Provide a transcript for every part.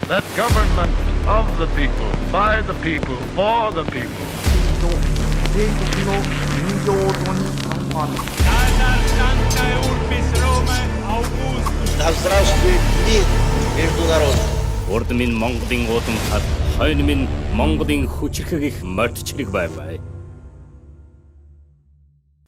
That government of the people, by the people, for the people. Да здравствует мир международный. Урд минь Монголын уудам хад, хойно минь Монголын хүчрхэг их мордчрэг байваа.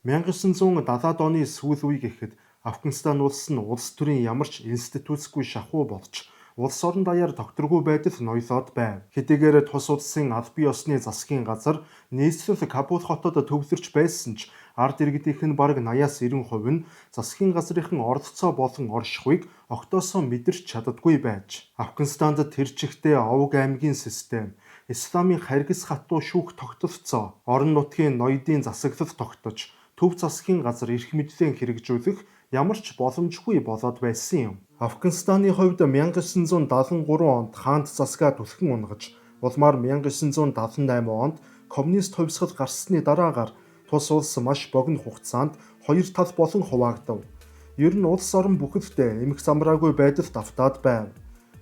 1970-ад оны сүүл үе гэхэд Афганистан улс нь улс төрийн ямар ч институтсгүй шахуу болж улс орон даяар тогтворгүй байдал ноёлоод байв. Хэдийгээр тус улсын аль бие усны засгийн газар нийслэл Кабул хотод төвлөрч байсан ч ард иргэдийнх нь бараг 80-90% нь засгийн газрынхан оролцоо болон оршихуйг огтоосоо мэдэрч чаддаггүй байж. Афганистанд тэр чигтээ Овг аймгийн систем, Исламын харгас хатуу шүүх тогтолцоо, орон нутгийн ноёдын засаглал тогтож, төв засгийн газар эрх мэдлээ хэрэгжүүлэх ямар ч боломжгүй болоод байсан юм. Афганистаны хувьд 1973 онд хаант засгаа түлхэн унгаж, улмаар 1978 онд коммунист хувьсгал гарсны дараагаар тус улс маш богино хугацаанд хоёр тал болон хуваагдав. Ер нь улс орон бүхэлдээ эмх замраагүй байдалд автаад байв.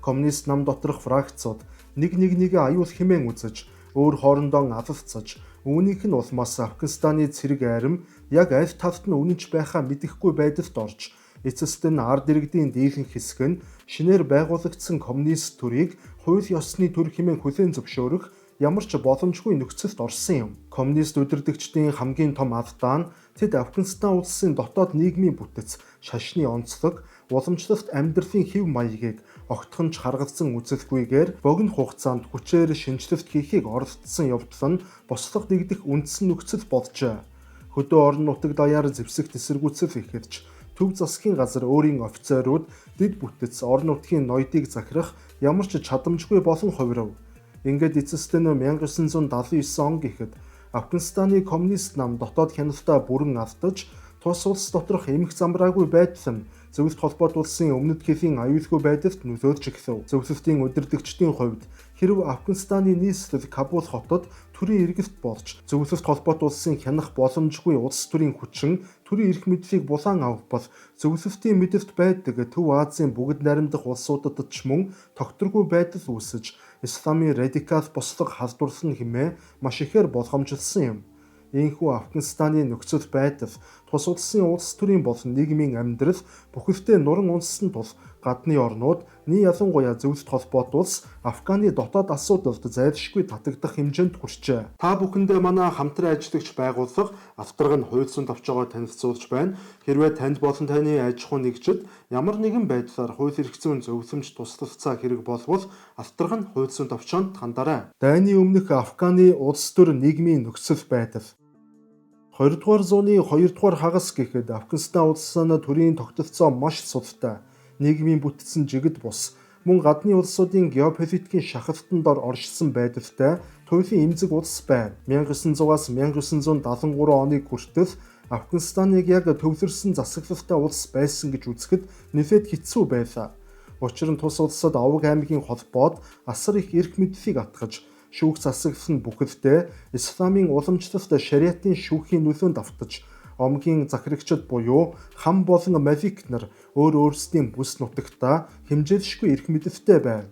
Коммунист нам доторх фракцууд нэгээ аюул хэмээн үзэж, өөр хоорондоо алалцаж, үүнийх нь улмаас Афганистаны цэрэг айрам яг аль талд нь үнэнч байхаа мэдэхгүй байдалд орж, эцэст нь ард иргэдийн дийлэнх хэсэг нь шинээр байгуулагдсан коммунист төрийг хууль ёсны төр хэмээн хүлээн зөвшөөрөх ямар ч боломжгүй нөхцөлд орсон юм. Коммунист удирдагчдын хамгийн том алдаа нь тэд Афганистан улсын дотоод нийгмийн бүтэц, шашны онцлог, уламжлалт амьдралын хэв маягийг огтхонч харгалзан үзэлгүйгээр богино хугацаанд хүчээр шинжилэлт хийхийг оролдсон явдал нь бослого дэгдэх үндсэн нөхцөл болжээ. Хөдөө орон нутаг даяар зэвсэгт эсэргүүцэл ихэрч, төв засгийн газар өөрийн офицерууд дэд бүтэц орон нутгийн ноёдыг захирах ямар ч чадамжгүй болон хувирав. Ингээд эцэст нь 1979 он гэхэд Афганистаны коммунист нам дотоод хяналтаа бүрэн алдаж, тус улс доторх эмх замраагүй байдал нь зөвлөлт холбоот улсын өмнөд хэлийн аюулгүй байдалд нөлөөлж эхлэв. Зөвлөлтийн удирдагчдын хувьд хэрв Афганистаны нийслэл Кабул хотод төрийн иргэдт болж зөвлөлт холбоот улсын хянах боломжгүй улс төрийн хүчин төрийн эрх мэдлийг булаан авбал зөвлөлтийн мэдэлд байдаг Төв Азийн бүгд найрамдах улсуудад ч мөн тогтворгүй байдал үүсэж, Исламын радикал бослого халдварлан хэмээн маш ихээр болгоомжилсан юм. Ийхүү Афганистаны нөхцөл байдал тус улсын улс төрийн болон нийгмийн амьдрал бүхэлдээ нуран унссан тул гадны орнууд ялангуяа зөвлөлт холбоот улс Афганы дотоод асуудалд зайлшгүй татагдах хэмжээнд хүрчээ. Та бүхэндээ манай хамтран ажиллагч байгууллага авторг нь хууль зүйн товчоогоо танилцуулж байна. Хэрвээ танд болон таны аж ахуй нэгжид ямар нэгэн байдлаар хууль эрх зүйн зөвлөмж туслалцаа хэрэг болвол авторг нь хууль зүйн товчоонд хандаарай. Дайны өмнөх Афганы улс төр нийгмийн нөхцөл байдал 20 дугаар зууны 2 дугаар хагас гэхэд Афганистан улсын төрийн тогтолцоо маш султай, нийгмийн бүтцэн жигд бус, мөн гадны улсуудын геополитикийн шахалтанд оршсон байдалтай туйлын эмзэг улс байв. 1900-аас 1973 оны хүртэл Афганистаныг яг төвлөрсөн засаглалтай улс байсан гэж үзэхэд нэлээд хэцүү байлаа. Учир нь тус улсад Овг аймгийн холбоод асар их эрх мэдлийг атгаж, шүүх засаглал нь бүхэлдээ Исламын уламжлалт шариатын шүүхийн нөлөөнд автаж, омгийн захирагчид буюу хам болон малик нар өөрсдийн бүс нутагтаа хэмжээлшгүй эрх мэдэлтэй байв.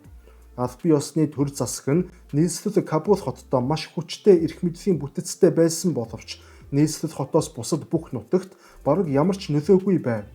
Аль бие усны төр засаг нь нийслэл Кабул хоттой маш хүчтэй эрх мэдлийн бүтэцтэй байсан боловч нийслэл хотоос бусад бүх нутагт бараг ямар ч нөлөөгүй байв.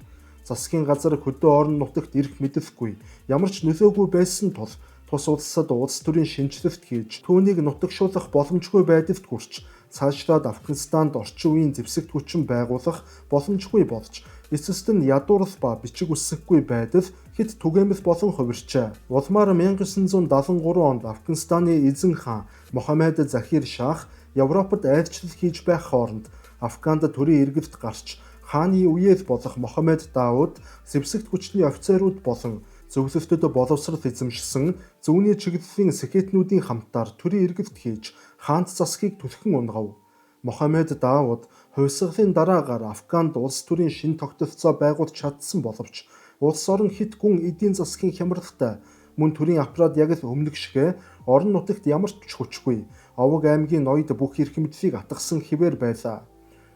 Засгийн газар хөдөө орон нутагт эрх мэдэлгүй, ямар ч нөлөөгүй байсан тул тус улсад улс төрийн шинжилэлт хийж, түүнийг нутагшуулах боломжгүй байдалд хүрч, цаашлаад Афганистанд орчин үеийн зэвсэгт хүчин байгуулах боломжгүй болж, эцэст нь ядуурл ба бичиг үсэхгүй байдал хэд түгээмэл болон хувирчээ. Улмаар 1973 онд Афганистаны эзэн хаан Мохаммед Захир Шах Европод айлчлал хийж байх хооронд Афганд төрийн иргэдт гарч, хааны үеэл болох Мохаммед Дауд зэвсэгт хүчний офицерууд болон зөвлөлтөд боловсрол эзэмшсэн зүүнний чиглэлийн сэхэтнүүдийн хамтаар төрийн иргэдт хийж хаант засгийг түлхэн унгав. Мохаммед Дауд хувьсгалын дараагаар Афганд улс төрийн шинэ тогтолцоо байгуулж чадсан боловч улс орон хит гүн эдийн засгийн хямралтай, мөн төрийн аппарат яг л өмнөх шигэ орон нутагт ямар ч хүчгүй, Овг аймгийн ноёд бүх эрх мэдлийг атгасан хэвээр байлаа.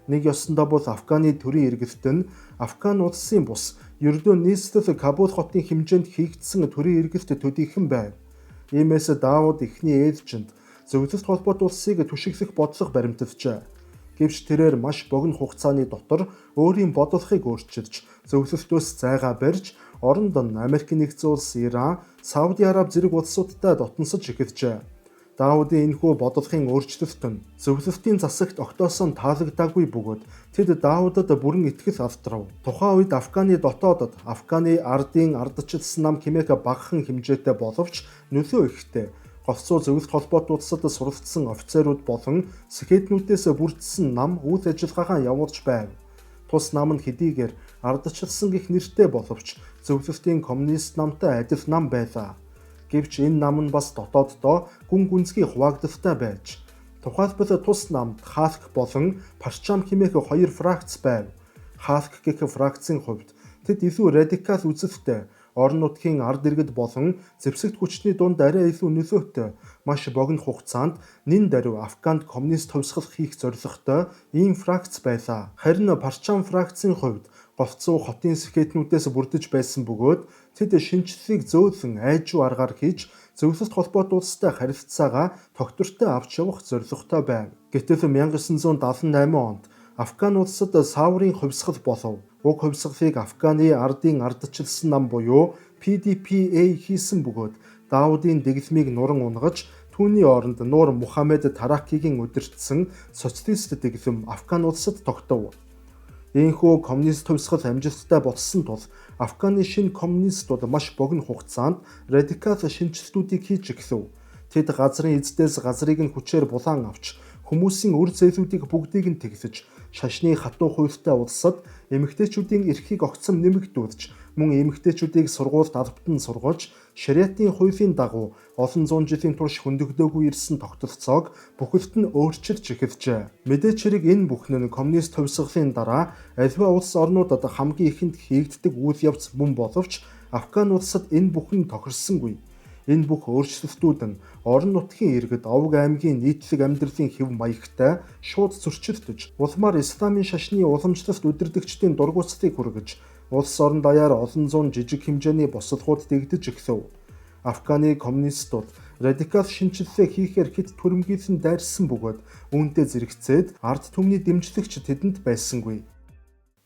Нэг ёсондоо бол Афганы төрийн иргэдт нь Афган улсын бус ердөө нийслэл Кабул хотын хэмжээнд хийгдсэн төрийн иргэдт төдийхөн байв. Иймээс Даавууд эхний ээлжинд Зөвлөлт холбоот улсыг түшиглэх бодлого баримталжээ. Гэвч тэрээр маш богино хугацааны дотор өөрийн бодлогыг өөрчилж, зөвлөлтөөс зайгаа барьж, оронд нь Америк нэгдсэн улс, Иран, Сауди Араб зэрэг улсуудтай дотносож эхэлжээ. Даавуудын энэхүү бодлогын өөрчлөлт нь зөвлөлтийн засагт огтоосон таалагдаагүй бөгөөд тэд Даавуудад бүрэн итгэл автрав. Тухайн үед Афганы дотоодод Афганы ардын ардчилсан нам хэмээх багахан хэмжээтэй боловч нөлөө ихтэй. Голцоо зөвлөлт холбоот улсад суралцсан офицерууд болон сэхэднүүдээс бүрдсэн нам үйл ажиллагаагаа явуулж байв. Тус нам нь хэдийгээр ардчилсан гэх нэртэй боловч зөвлөлтийн коммунист намтай адил нам байлаа. Гэвч энэ нам нь бас дотооддоо гүн гүнзгий хуваагдaltaй байж. Тухайлбал тус намд Халк болон Парчам хэмээх хоёр фракц байв. Халк гэх фракцын хувьд тэд илүү радикал үзэлтэй, орон нутгийн ард иргэд болон зэвсэгт хүчний дунд арай илүү нөлөөтэй, маш богино хугацаанд нэн даруй Афганд коммунист хувьсгал хийх зорилготой ийм фракц байлаа. Харин Парчам фракцын хувьд голцоо хотын сэхэднүүдээс бүрдэж байсан бөгөөд тэд шинжлэлийг зөөлөн айжуу аргаар хийж зөвлөлт холбоот улстай харилцаагаа тогтвортой авч явах зорилготой байв. Гэтэл 1978 онд Афган улсад Саурийн хувьсгал болов. Уг хувьсгалыг Афганы ардын ардчилсан нам буюу PDPA хийсэн бөгөөд Даавуудын дэглэмийг нуран унгаж түүний оронд Нур Мухаммед Таракигийн удирдсан социалист дэглэм Афган улсад тогтов. Ийхүү коммунист хувьсгал амжилттай болсон тул Афганы шинэ коммунистууд маш богино хугацаанд радикал шинжилтүүдийг хийж эхлэв. Тэд газрын эздээс газрыг нь хүчээр булаан авч хүмүүсийн үр зээлүүдийг бүгдийг нь тэглэж, шашны хатуу хуультай улсад эмэгтэйчүүдийн эрхийг огцом нэмэгдүүлж, мөн эмэгтэйчүүдийг сургуульд албатан сургуулж, шариатын хуулийн дагуу олон зуун жилийн турш хөндөгдөөгүй ирсэн тогтолцоог бүхэлд нь өөрчилж эхэлжээ. Мэдээч хэрэг энэ бүхэн нь коммунист хувьсгалын дараа аливаа улс орнуудад хамгийн ихэнд хийгддэг үйл явц мөн боловч Афган улсад энэ бүхэн тохирсонгүй. Энэ бүх өөрчлөлтүүд нь орон нутгийн иргэд Овг аймгийн нийтлэг амьдралын хэв маягтай шууд зөрчилдөж, улмаар исламын шашны уламжлалт удирдагчдын дургуутсыг хүргэж, улс орон даяар олон зуун жижиг хэмжээний бослогууд дэгдэж эхлэв. Афганы коммунистууд радикал шинжилгээ хийхээр хэд түрэмгийлэн дайрсан бөгөөд үүнтэй зэрэгцээд ард түмний дэмжлэгч тэдэнд байсангүй.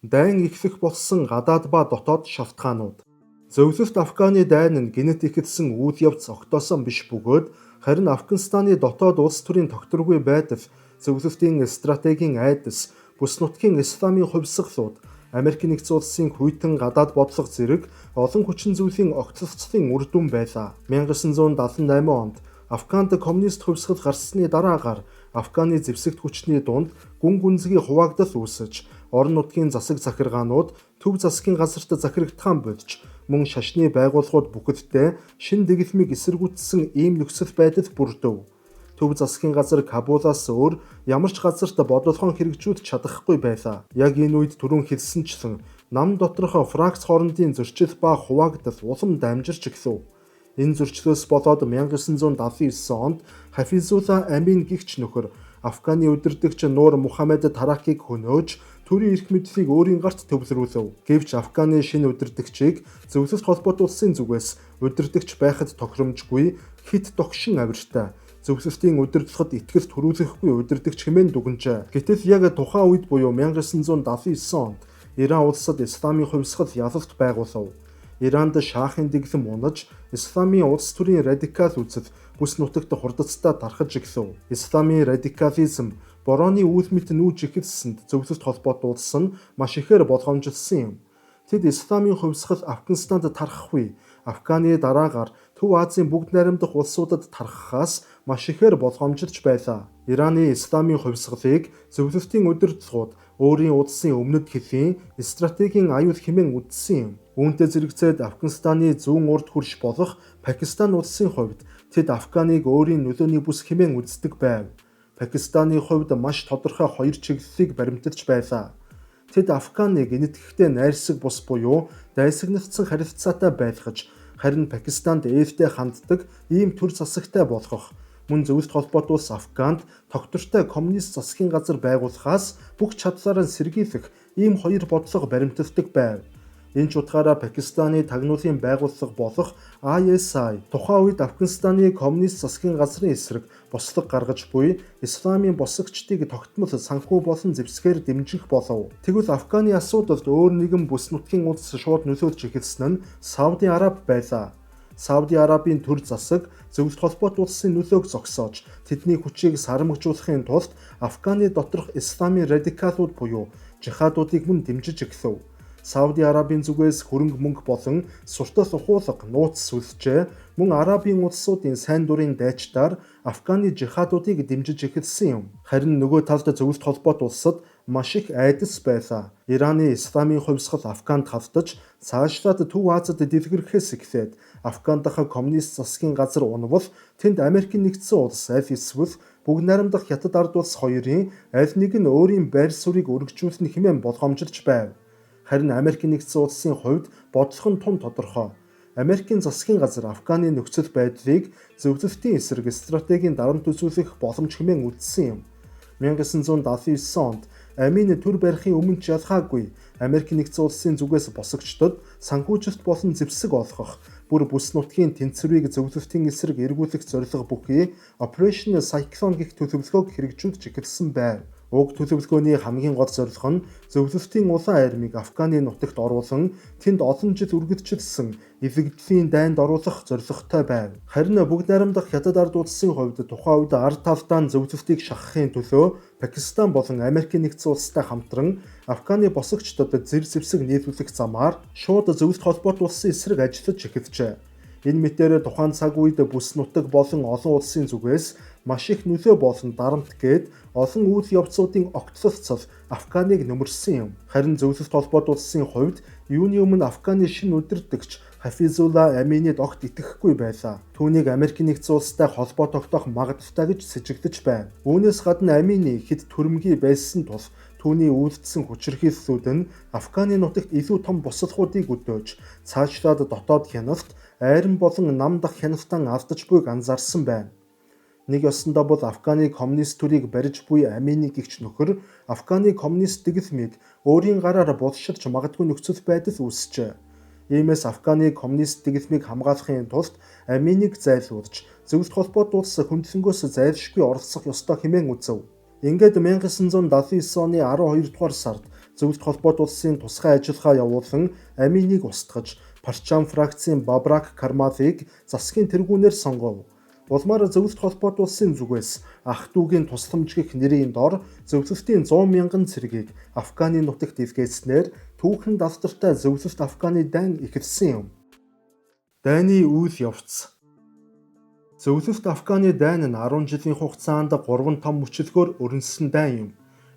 Дайн эхлэх болсон гадаад ба дотоод шалтгаанууд. Зөвлөлт Афганы дайн нь гинэт ихэлсэн үйл явц огтоосон биш бөгөөд харин Афганистаны дотоод улс төрийн тогтворгүй байдал, зөвлөлтийн стратегийн айдас, бүс нутгийн исламын хувьсгалууд, Америк нэгдсэн улсын хүйтэн гадаад бодлого зэрэг олон хүчин зүйлийн огцлцлын үр дүн байлаа. 1978 онд Афганд коммунист хувьсгал гарсны дараагаар Афганы зэвсэгт хүчний дунд гүн гүнзгий хуваагдал үүсэж, орон нутгийн засаг захиргаанууд төв засгийн газарт захирагдхан болж, мөн шашны байгууллагууд бүхэлдээ шин дэглэмийг эсэргүүцсэн ийм нөхцөл байдал бүрдэв. Төв засгийн газар Кабулаас өөр ямар ч газарт бодлогоо хэрэгжүүлж чадахгүй байлаа. Яг энэ үед түрүүн хэлсэнчлэн нам доторх фракц хоорондын зөрчил ба хуваагдал улам дамжирч эхлэв. Энэ зөрчлөөс болоод 1979 онд Хафизулла Амин гэгч нөхөр Афганы удирдагч Нур Мухаммед Таракиг хөнөөж төрийн эрх мэдлийг өөрийн гарт төвлөрүүлв. Гэвч Афганы шинэ удирдагчийг зөвлөлт холбоот улсын зүгээс удирдагч байхад тохиромжгүй, хит догшин авиртай, зөвлөлтийн удирдлагад итгэл төрүүлэхгүй удирдагч хэмээн дүгнжээ. Гэтэл яг тухайн үед буюу 1979 онд Иран улсад исламын хувьсгал ялалт байгуулав. Иранд шаахын дэглэм унаж, исламын улс төрийн радикал үзэл бүс нутагт хурдцтай тархаж эхлэв. Исламын радикализм борооны үйл мэт нүүж эхэлсэнд зөвлөлт холбоот улс нь маш ихээр болгоомжилсан юм. Тэд исламын хувьсгал Афганистанд тархахгүй, Афганы дараагаар Төв Азийн бүгд найрамдах улсуудад тархахаас маш ихээр болгоомжилж байлаа. Ираны исламын хувьсгалыг зөвлөлтийн удирдлагууд өөрийн улсын өмнөд хэлийн стратегийн аюул хэмээн үзсэн юм. Үүнтэй зэрэгцээд Афганистаны зүүн урд хөрш болох Пакистан улсын хувьд тэд Афганыг өөрийн нөлөөний бүс хэмээн үздэг байв. Пакистаны хувьд маш тодорхой хоёр чиглэлийг баримталж байлаа. Тэд Афганыг энэтхэгтэй найрсаг бус буюу дайсагнагдсан харилцаатай байлгаж, харин Пакистанд ээлтэй ханддаг ийм төр засагтай болгох, мөн зөвлөлт холбоот улс Афганд тогтвортой коммунист засгийн газар байгуулахаас бүх чадлаараа сэргийлэх ийм хоёр бодлого баримталдаг байв. Энэ ч утгаараа Пакистаны тагнуулын байгууллага болох ISI тухайн үед Афганистаны коммунист засгийн газрын эсрэг бослого гаргаж буй исламын босгочдыг тогтмол санхүү болон зэвсгээр дэмжих болов. Тэгвэл Афганы асуудалд өөр нэгэн бүс нутгийн улс шууд нөлөөлж эхэлсэн нь Сауди Араби байлаа. Сауди Арабын төр засаг Зөвлөлт холбоот улсын нөлөөг зогсоож тэдний хүчийг сарамгжуулахын тулд Афганы доторх исламын радикалууд буюу жихадуудыг мөн дэмжиж эхлэв. Сауди Арабын зүгээс хөрөнгө мөнгө болон суртал ухуулга нууц сүлжээ мөн Арабын улсуудын сайн дурын дайчдаар Афганы жихадуудыг дэмжиж эхэлсэн юм. Харин нөгөө талд Зөвлөлт холбоот улсад маш их айдас байлаа. Ираны исламын хувьсгал Афганд хавтаж цаашлаад Төв Азид дэлгэрхээс эхлээд Афган дахь коммунист засгийн газар унавал тэнд Америкийн нэгдсэн улс аль эсвэл Бүгд найрамдах Хятад ард улс хоёрын аль нэг нь өөрийн байр суурийг өргөжүүлнэ хэмээн болгоомжилж байв. Харин Америкийн нэгдсэн улсын хувьд бодлого нь тун тодорхой. Америкийн засгийн газар Афганы нөхцөл байдлыг зөвлөлтийн эсрэг стратегийн дарамт үзүүлэх боломж хэмээн үзсэн юм. 1979 онд Амин төр барихын өмнө ч ялгаагүй Америкийн нэгдсэн улсын зүгээс босгочдод санхүүжилт болон зэвсэг олгох, бүр бүс нутгийн тэнцвэрийг зөвлөлтийн эсрэг эргүүлэх зорилго бүхий Operation Cyclone гэх төлөвлөгөөг хэрэгжүүлж эхэлсэн байв. Уг төлөвлөгөөний хамгийн гол зорилго нь зөвлөлтийн улаан армийг Афганы нутагт оруулан тэнд олон жил үргэлжилсэн эвэгдлийн дайнд оруулах зорилготой байв. Харин бүгд найрамдах Хятад ард улсын хувьд тухайн үед ард талдаа зөвлөлтийг шахахын төлөө Пакистан болон Америкийн нэгдсэн улстай хамтран Афганы босгочдод зэр зэвсэг нийлүүлэх замаар шууд Зөвлөлт холбоот улсын эсрэг ажиллаж эхэлжээ. Энэ мэтээр тухайн цаг үед бүс нутаг болон олон улсын зүгээс маш их нөлөө болон дарамт гээд олон үйл явцуудын огтлолцол Афганыг нөмөрсөн юм. Харин Зөвлөлт холбоот улсын хувьд юуны өмнө Афганы шинэ удирдагч Хафизулла Аминид огт итгэхгүй байлаа. Түүнийг Америкийн нэгдсэн улстай холбоо тогтоох магадaltaй гэж сэжигдэж байна. Үүнээс гадна Амины хэд төрөмгий байсан тул түүний үйлдэлсэн хүчирхийллүүд нь Афганы нутагт илүү том босолгуудыг өдөөж цаашлаад дотоод хяналт, айран болон нам дах хяналтан алдаж буйг анзаарсан байна. Нэг ёсондоо бол Афганы коммунист төрийг барьж буй Амины гэгч нөхөр Афганы коммунист дэглэмийг өөрийн гараар булширч магадгүй нөхцөл байдал үүсчээ. Иймээс Афганы коммунист дэглэмийг хамгаалахын тулд Аминыг зайлуулж Зөвлөлт холбоот улс хөндлөнгөөс зайлшгүй оролцох ёстой хэмээн үзв. Ингээд 1979 оны 12 дугаар сард Зөвлөлт холбоот улсын тусгай ажиллагаа явуулан Аминыг устгаж Парчам фракцийн Бабрак Кармалыг засгийн тэргүүнээр сонгов. Улмаар Зөвлөлт холбоот улсын зүгээс ах дүүгийн тусламж гэх нэрийн дор зөвлөлтийн 100 мянган цэргийг Афганы нутагт илгээснээр түүхэн дафтартай Зөвлөлт Афганы дайн эхэлсэн юм. Дайны үйл явц. Зөвлөлт Афганы дайн нь 10 жилийн хугацаанд 3 том мөчлөгөөр өрнөсөн дайн юм.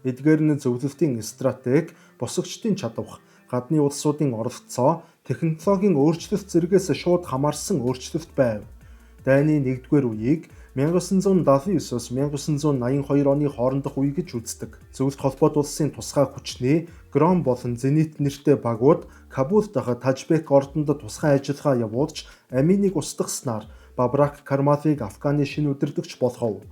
Эдгээр нь зөвлөлтийн стратеги, босгочдын чадвар, гадны улсуудын оролцоо, технологийн өөрчлөлт зэрэгээс шууд хамаарсан өөрчлөлт байв. Дайны 1-р үеийг 1979-с 1982 оны хоорондох үе гэж үздэг. Зөвлөлт холбоот улсын тусгай хүчний Гром болон Зенит нэртэй багууд Кабул дахь Тажбек ордонд тусгай ажиллагаа явуулж Аминыг устгаснаар Бабрак Кармалыг Афганы шинэ удирдагч болгов.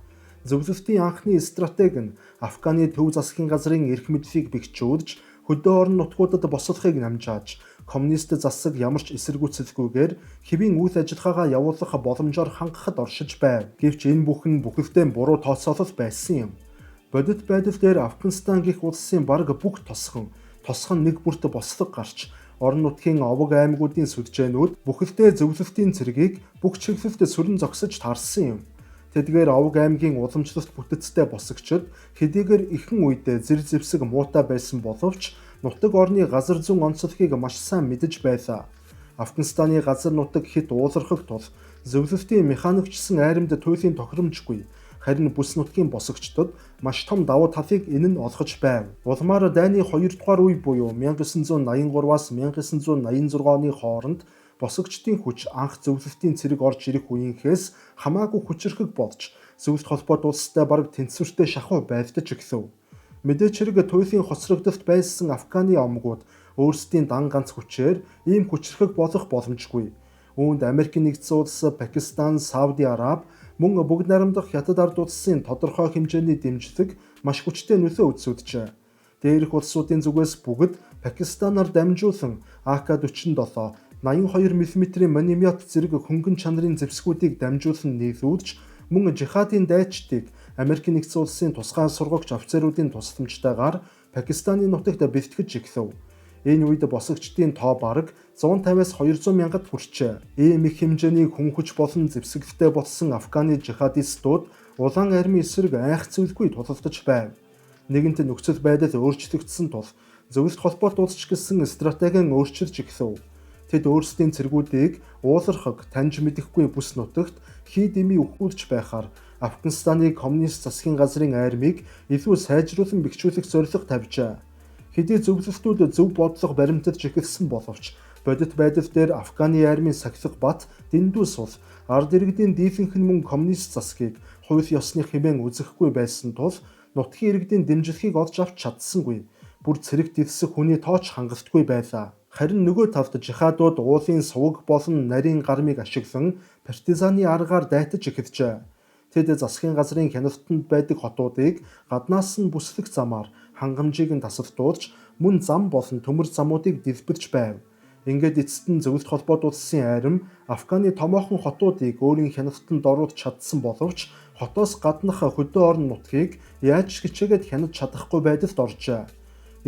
Зөвлөлтийн анхны стратеги нь Афганы төв засгийн газрын эрх мэдлийг бэхжүүлж, хөдөө орон нутгуудад босолохыг намжааж, коммунист засаг ямар ч эсэргүүцэлгүйгээр хэвийн үйл ажиллагаагаа явуулах боломжоор хангахад оршиж байв. Гэвч энэ бүхэн бүхэлдээ буруу тооцоолол байсан юм. Бодит байдал дээр Афганистан гэх улсын бараг бүх тосхон нэг бүрт бослого гарч, орон нутгийн овог аймагуудын сүлжээнүүд бүхэлдээ зөвлөлтийн цэргийг бүх чиглэлд сүрэн зогсож таарсан юм. Тэдгээр овог аймгийн уламжлалт бүтэцтэй босгочд хэдийгээр ихэнх үедээ зэр зэвсэг муутай байсан боловч нутаг орны газар зүүн онцлогийг маш сайн мэдэж байлаа. Афганистаны газар нутаг хэд уулархах тул зөвлөлтийн механикчсан айрамд туйлын тохиромжгүй. Харин бүс нутгийн босгочдод маш том давуу талыг энэ нь олгож байв. Улмаар дайны 2 дугаар үе буюу 1983-аас 1986 оны хооронд босгочдын хүч анх зөвлөлтийн цэрэг орж ирэх үеийнхээс хамаагүй хүчирхэг болж Зөвлөлт холбоот улстай бараг тэнцвэртэй шахуу байлдаж эхлэв. Мэдээч хэрэг туйлын хоцрогдолт байсан Афганы омгууд өөрсдийн дан ганц хүчээр ийм хүчирхэг болох боломжгүй. Үүнд Америкийн нэгдсэн улс, Пакистан, Сауди Араб мөн бүгд найрамдах Хятад ард улсын тодорхой хэмжээний дэмжлэг маш хүчтэй нөлөө үзүүлжээ. Дээрх улсуудын зүгээс бүгд Пакистанаар дамжуулан АК-47 82 мм-ийн миномет зэрэг хөнгөн чанарын зэвсгүүдийг дамжуулан нийлүүлж мөн жихадын дайчдыг Америкийн нэгдсэн улсын тусгай сургагч офицеруудын тусламжтайгаар Пакистаны нутагт бэлтгэж эхлэв. Энэ үед босгогчдын тоо бараг 150-аас 200 мянгад хүрчээ. Ийм их хэмжээний хүн хүч болон зэвсэгтэй болсон Афганы жихадистууд улаан армийн эсрэг айхцүүлгүй тулалдаж байв. Нэгэнт нөхцөл байдал өөрчлөгдсөн тул зөвлөлт холбоот улсч гэсэн стратегийн өөрчилж эхлэв. Тэд өөрсдийн цэргүүдийг уулархаг таньж мэдэхгүй бүс нутагт хий дэмий өхүүлж байхаар Афганистаны коммунист засгийн газрын армийг илүү сайжруулан бэхжүүлэх зорилго тавьжээ. Хэдий зөвлөлтүүд зөв бодлого баримтарч эхэлсэн боловч бодит байдал дээр Афганы армийн сахилга бат дэндүү сул ард иргэдийн дийлэнх нь мөн коммунист засгийг хууль ёсны хэмээн үзэхгүй байсан тул нутгийн иргэдийн дэмжлэгийг олж авч чадсангүй. Бүр цэрэг дэлсэх хүний тооч хангалтгүй байлаа. Харин нөгөө талд жихадууд уулын суваг болон нарийн гармыг ашиглан партизаны аргаар дайтаж эхэлжээ. Тэд засгийн газрын хяналтанд байдаг хотуудыг гаднаас нь бүслэх замаар хангамжийг нь тасалдуулж мөн зам болон төмөр замуудыг дэлбэрж байв. Ингээд эцэст нь зөвлөлт холбоот улсын айрам Афганы томоохон хотуудыг өөрийн хяналтанд оруулж чадсан боловч хотоос гаднах хөдөө орон нутгийг яаж хичээгээд хянаж чадахгүй байдалд оржээ.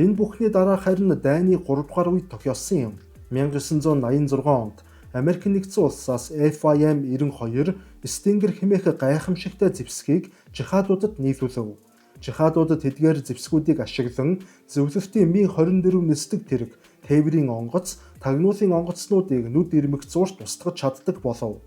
Энэ бүхний дараа харин дайны 3 дугаар үед тохиолсон юм. 1986 онд Америкийн нэгдсэн улсаас FIM-92 Stinger хэмээх гайхамшигтай зэвсгийг жихадуудад нийлүүлв. Жихадуудад тэдгээр зэвсгүүдийг ашиглан зөвлөлтийн Ми-24 нисдэг тэрэг, тээврийн онгоц, тагнуулын онгоцнуудыг нүд ирмэх зуурт устгаж чаддаг болов.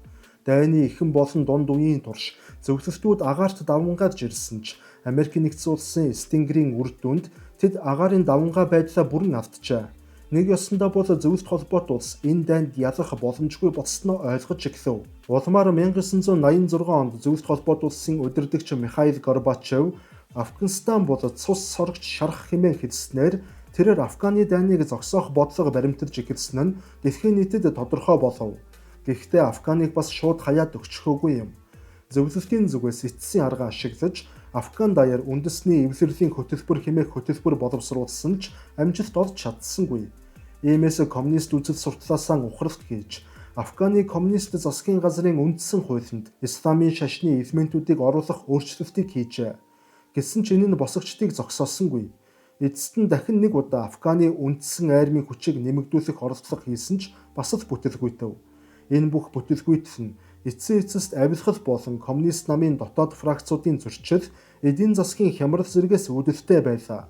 Дайны эхэн болон дунд үеийн турш зөвлөлтүүд агаарт даван гарч ирсэн ч Америкийн нэгдсэн улсын Stinger-ийн үр дүнд тэд агаарын давангаа байдлаа бүрэн авчжээ. Нэг ёсондоо бол зөвлөлт холбоот улс энэ дайнд ялах боломжгүй болсноо ойлгож эхлэв. Улмаар 1986 онд зөвлөлт холбоот улсын удирдагч Михаил Горбачев Афганистан бол цус сорогч шарах хэмээн хэлснээр тэрээр Афганы дайныг зогсоох бодлого баримтарж эхэлсэн нь дэлхийн нийтэд тодорхой болов. Гэхдээ Афганыг бас шууд хаяад өгчихөөгүй юм. Зөвлөлтийн зүгээс эцсийн арга ашиглаж Афган даяар үндэсний эвлэрлэлийн хөтөлбөр хэмээх хөтөлбөр боловсруулсан ч амжилт олж чадсангүй. Иймээс коммунист үзэл сурталаасаа ухралт хийж Афганы коммунист засгийн газрын үндсэн хуулинд исламын шашны элементүүдийг оруулах өөрчлөлтийг хийжээ. Гэсэн ч энэ нь босгогчдыг зогсоосонгүй. Эцэст нь дахин нэг удаа Афганы үндсэн армийн хүчийг нэмэгдүүлэх оролдлого хийсэн ч бас л бүтэлгүйтэв. Энэ бүх бүтэлгүйтэл нь эцсийн эцэст авилгал болон коммунист намын дотоод фракцуудын зөрчил эдийн засгийн хямрал зэрэгээс үүдэлтэй байлаа.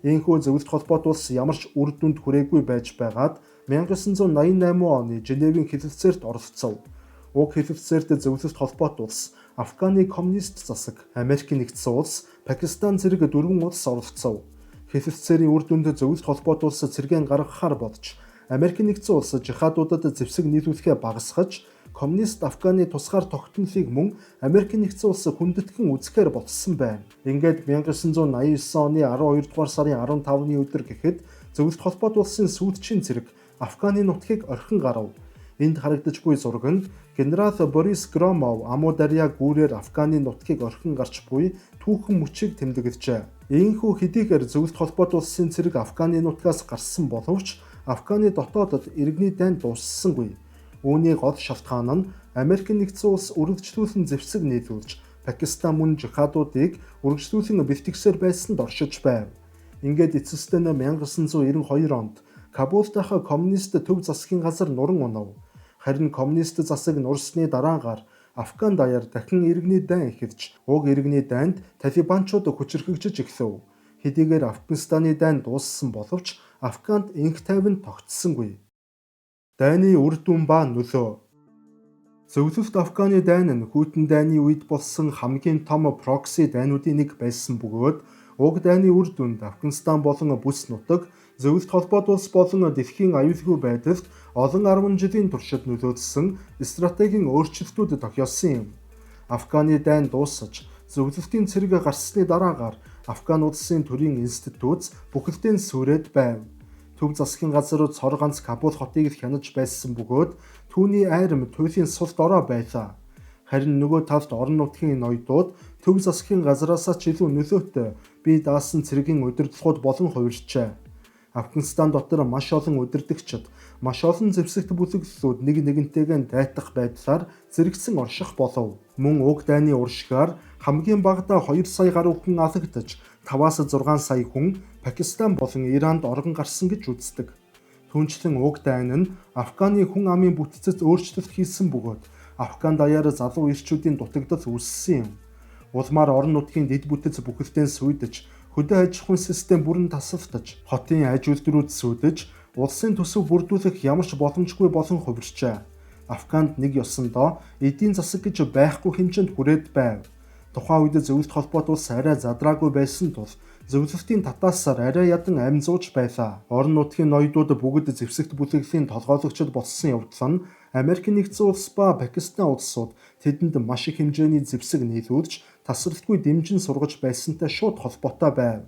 Ийхүү зөвлөлт холбоот улс ямар ч үр дүнд хүрээгүй байж байгаад 1988 оны Женевийн хэлэлцээрт оролцов. Уг хэлэлцээрт зөвлөлт холбоот улс, Афганы коммунист засаг, Америкийн нэгдсэн улс, Пакистан зэрэг 4 улс оролцов. Хэлэлцээрийн үр дүнд зөвлөлт холбоот улс цэргийн гаргахаар болж Америкийн нэгдсэн улс жихадуудад зэвсэг нийлүүлэхээ багасгаж коммунист Афганы тусгаар тогтнолыг мөн Америкийн нэгдсэн улс хүндэтгэн үзэхээр болсон байна. Ингээд 1989 оны 12 дугаар сарын 15-ны өдөр гэхэд зөвлөлт холбоот улсын сүүлчийн цэрэг Афганы нутгийг орхин гарав. Энд харагдажгүй зураг нь генерал Борис Громов Амударья гүүрээр Афганы нутгийг орхин гарч буй түүхэн мөчийг тэмдэглэжээ. Ийхүү хэдийгээр зөвлөлт холбоот улсын цэрэг Афганы нутгаас гарсан боловч Афганы дотоодод иргэний дайн дууссангүй. Үүний гол шалтгаан нь Америкийн нэгдсэн улс үргэлжлүүлэн зэвсэг нийлүүлж Пакистан мөн жихадуудыг үргэлжлүүлэн бэлтгэсээр байсанд оршиж байв. Ингээд эцэстээ 1992 онд Кабулд дах коммунист төв засгийн газар нуран унав. Харин коммунист засаг нурсны дараагаар Афган даяар дахин иргэний дайн эхэлж, уг иргэний дайнд талибанчууд хүчирхэгжиж эхлэв. Хэдийгээр Афганистаны дайн дууссан боловч Афганд инх тайван тогтсонгүй. Дайны үр дүн ба нөлөө. Зөвлөлт Афганы дайн нь хүйтэн дайны үед болсон хамгийн том прокси дайнуудын нэг байсан бөгөөд уг дайны үр дүнд Афганистан болон бүс нутаг, зөвлөлт холбоот улс болон дэлхийн аюулгүй байдалд олон 10 жилийн туршид нөлөөлсөн стратегийн өөрчлөлтүүд тохиолсон юм. Афганы дайн дуусаж, зөвлөлтийн цэрэг гарсны дараагаар Афган улсын төрийн институт бүхэлдээ сүрээд байв. Төв засгийн газар цор ганц Кабул хотыг л хянаж байсан бөгөөд түүний айрам туйлын сул дорой байлаа. Харин нөгөө талд орон нутгийн ноёдууд төв засгийн газараас ч илүү нөлөөтэй бие даасан цэргийн удирдлагууд болон хувирчээ. Афганистан дотор маш олон удирдагчид, маш олон зэвсэгт бүлэглэлүүд нэг нэгнтэйгээ дайтах байдлаар зэрэгцэн орших болов. Мөн уг дайны уршигаар хамгийн багадаа 2 сая гаруй хүн алагдаж, 5-аас 6 сая хүн Пакистан болон Иранд орон гарсан гэж үздэг. Түүнчлэн уг дайн нь Афганы хүн амын бүтцэд өөрчлөлт хийсэн бөгөөд Афган даяар залуу ирчүүдийн дутагдал үүссэн юм. Улмаар орон нутгийн дэд бүтэц бүхэлдээ сүйдэж, хөдөө аж ахуйн систем бүрэн тасалдаж, хотын аж үйлдвэрүүд сүйдэж, улсын төсөв бүрдүүлэх ямар ч боломжгүй болон хувирчээ. Афганд нэг ёсондоо эдийн засаг гэж байхгүй хэмжээнд хүрээд байв. Тухайн үед зөвлөлт холбоот улс арай задраагүй байсан тул зөвлөлтийн татаасаар арай ядан амь зууж байлаа. Орон нутгийн ноёдууд бүгд зэвсэгт бүлэглэлийн толгойлогчид болсон явдал нь Америк нэгдсэн улс ба Пакистан улсууд тэдэнд маш их хэмжээний зэвсэг нийлүүлж тасралтгүй дэмжин сургаж байсантай шууд холбоотой байв.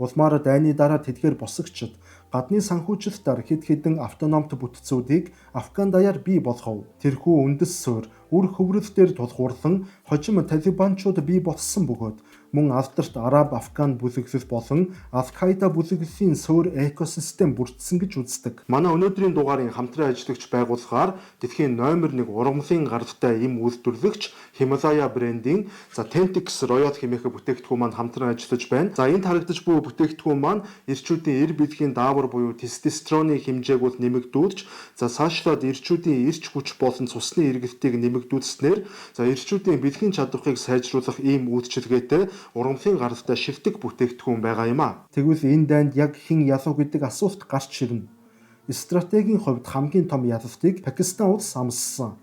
Улмаар дайны дараа тэдгээр босгочид гадны санхүүжилтээр хэд хэдэн автономт бүтцүүдийг Афган даяар бий болгов. Тэрхүү үндэс суурь үр хөврөлтөөр тулгуурлан хожим талибанчууд бий болсон бөгөөд мөн алдарт Араб Афган бүлэглэл болон Ал-Каида бүлэглэлийн суурь экосистем бүрдсэн гэж үздэг. Манай өнөөдрийн дугаарын хамтран ажиллагч байгууллагаар дэлхийн номер 1 ургамлын гаралтай эм үйлдвэрлэгч Himalaya брендийн Tentix Royal хэмээх бүтээгдэхүүн маань хамтран ажиллаж байна. Энд харагдаж буй бүтээгдэхүүн маань эрчүүдийн эр бэлгийн даавар буюу тестостероны хэмжээг бол нэмэгдүүлж, цаашлаад эрчүүдийн эрч хүч болон цусны эргэлтийг нэмэгдүүлснээр эрчүүдийн бэлгийн чадварыг сайжруулах ийм үйлчилгээтэй ургамлын гаралтай шилдэг бүтээгдэхүүн байгаа юм а. Тэгвэл энэ дайнд яг хэн ялав гэдэг асуулт гарч ирнэ. Стратегийн хувьд хамгийн том ялалтыг Пакистан улс амссан.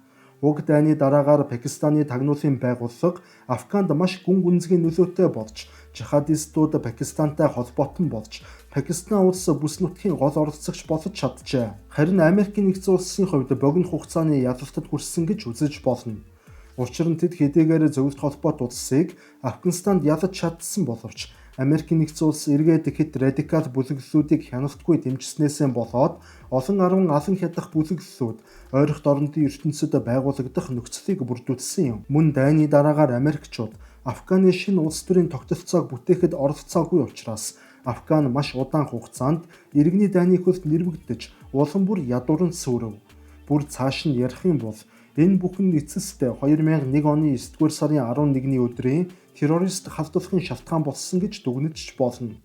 Уг дайны дараагаар Пакистаны тагнуулын байгууллага Афганд маш гүн гүнзгий нөлөөтэй болж, жихадистууд Пакистантай холбоотон болж, Пакистан улс бүс нутгийн гол оролцогч болж чаджээ. Харин Америк нэгдсэн улсын хувьд богино хугацааны ялалтад хүрсэн гэж үзэж болно. Учир нь тэд хэдийгээр зөвлөлт холбоот улсыг Афганистанд ялаж чадсан боловч Америк нэгдсэн улс эргээд хэд радикал бүлэглэлүүдийг хяналтгүй дэмжснээсээ болоод олон алан хядах бүлэглэлүүд ойролт орнодын ертөнцид байгуулагдах нөхцөлийг бүрдүүлсэн юм. Мөн дайны дараагаар Америкчууд Афганы шинэ улс төрийн тогтолцоог бүтээхэд оролцоогүй учраас Афган маш удаан хугацаанд иргэний дайны хөлд нэрвэгдэж улам бүр ядуурн сүрв. Бүр цааш нь ярих юм бол энэ бүхэн эцэстээ 2001 оны 9-р сарын 11-ний өдрийн террорист халдварлахын шалтгаан болсон гэж дүгнэж болно.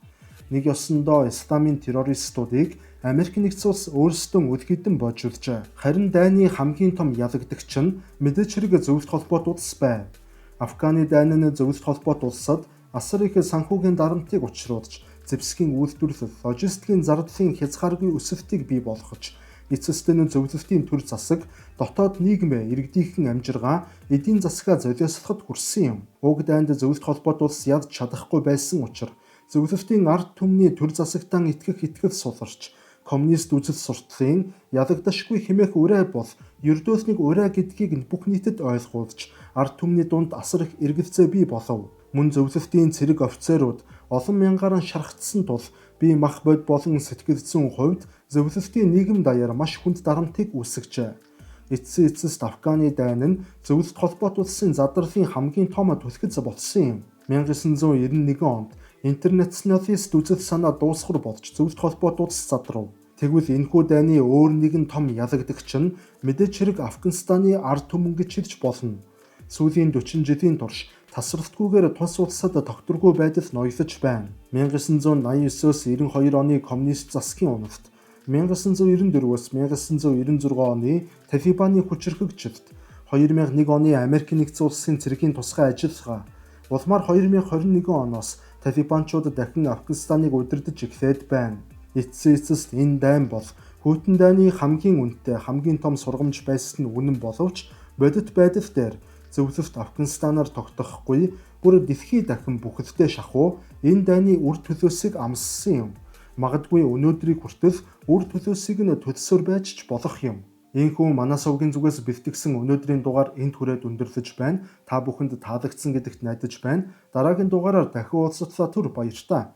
Нэг ёсондоо исламын террористуудыг Америк нэгдсэн улс өөрсдөө үлгэдэн боожулжээ. Харин дайны хамгийн том ялагдагч нь мэдээж хэрэг зөвлөлт холбоот улс байв. Афганы дайн нь зөвлөлт холбоот улсад асар их санхүүгийн дарамтыг учруулж, зэвсгийн үйлдвэрлэл, логистикийн зардлын хязгааргүй өсөлтийг бий болгож, эцэстээ нь зөвлөлтийн төр засаг, дотоод нийгмээ иргэдийнхэн амжиргаа, эдийн засгаа золиослоход хүрсэн юм. Уг дайнд зөвлөлт холбоот улс ядч чадахгүй байсан учраас зөвлөлтийн ард түмний төр засагтаа итгэл суларч, коммунист үзэл сурталын ялагдашгүй хэмээх урай бол ердөөснийг урай гэдгийг бүх нийтэд ойлгуулж, ард түмний дунд асар их эргэлзээ бий болов. Мөн зөвлөлтийн цэрэг офицерууд олон мянгаар шархтсан тул бие мах бод болон сэтгэл зүйн хувьд зөвлөлтийн нийгэм даяар маш хүнд дарамтыг үүсгэжээ. Эцэст Афганы дайн нь зөвлөлт холбоот улсын задралын хамгийн том түлхэц болсон юм. 1991 онд интернационалист үзэл санаа дуусгар болж зөвлөлт холбоот улс задрав. Тэгвэл энэхүү дайны өөр нэгэн том ялагдагч нь мэдээж хэрэг Афганистаны ард түмэн гэж хэлж болно. Сүүлийн 40 жилийн турш тасралтгүйгээр тус улсад тогтворгүй байдал ноёлж байна. 1989-өөс 92 оны коммунист засгийн уналт, 1994-өөс 1996 оны Талибаны хүчирхэгжилт, 2001 оны Америк нэгдсэн улсын цэргийн тусгай ажиллагаа, улмаар 2021 оноос Талибанчууд дахин Афганистаныг удирдаж эхлээд байна. Эцэст энэ дайн бол хүйтэн дайны хамгийн үнэтэй, хамгийн том сургамж байсан нь үнэн боловч бодит байдал дээр зөвлөлт Афганистанаар тогтохгүй бүр дэлхий дахин бүхэлдээ шахуу энэ дайны үр төлөөсийг амссан юм. Магадгүй өнөөдрийг хүртэл үр төлөөсийг нь төлсөөр байж ч болох юм. Ийхүү манай сувгийн зүгээс бэлтгэсэн өнөөдрийн дугаар энд хүрээд өндөрлөж байна. Та бүхэнд таалагдсан гэдэгт найдаж байна. Дараагийн дугаараар дахин уулзтлаа түр баярлалаа.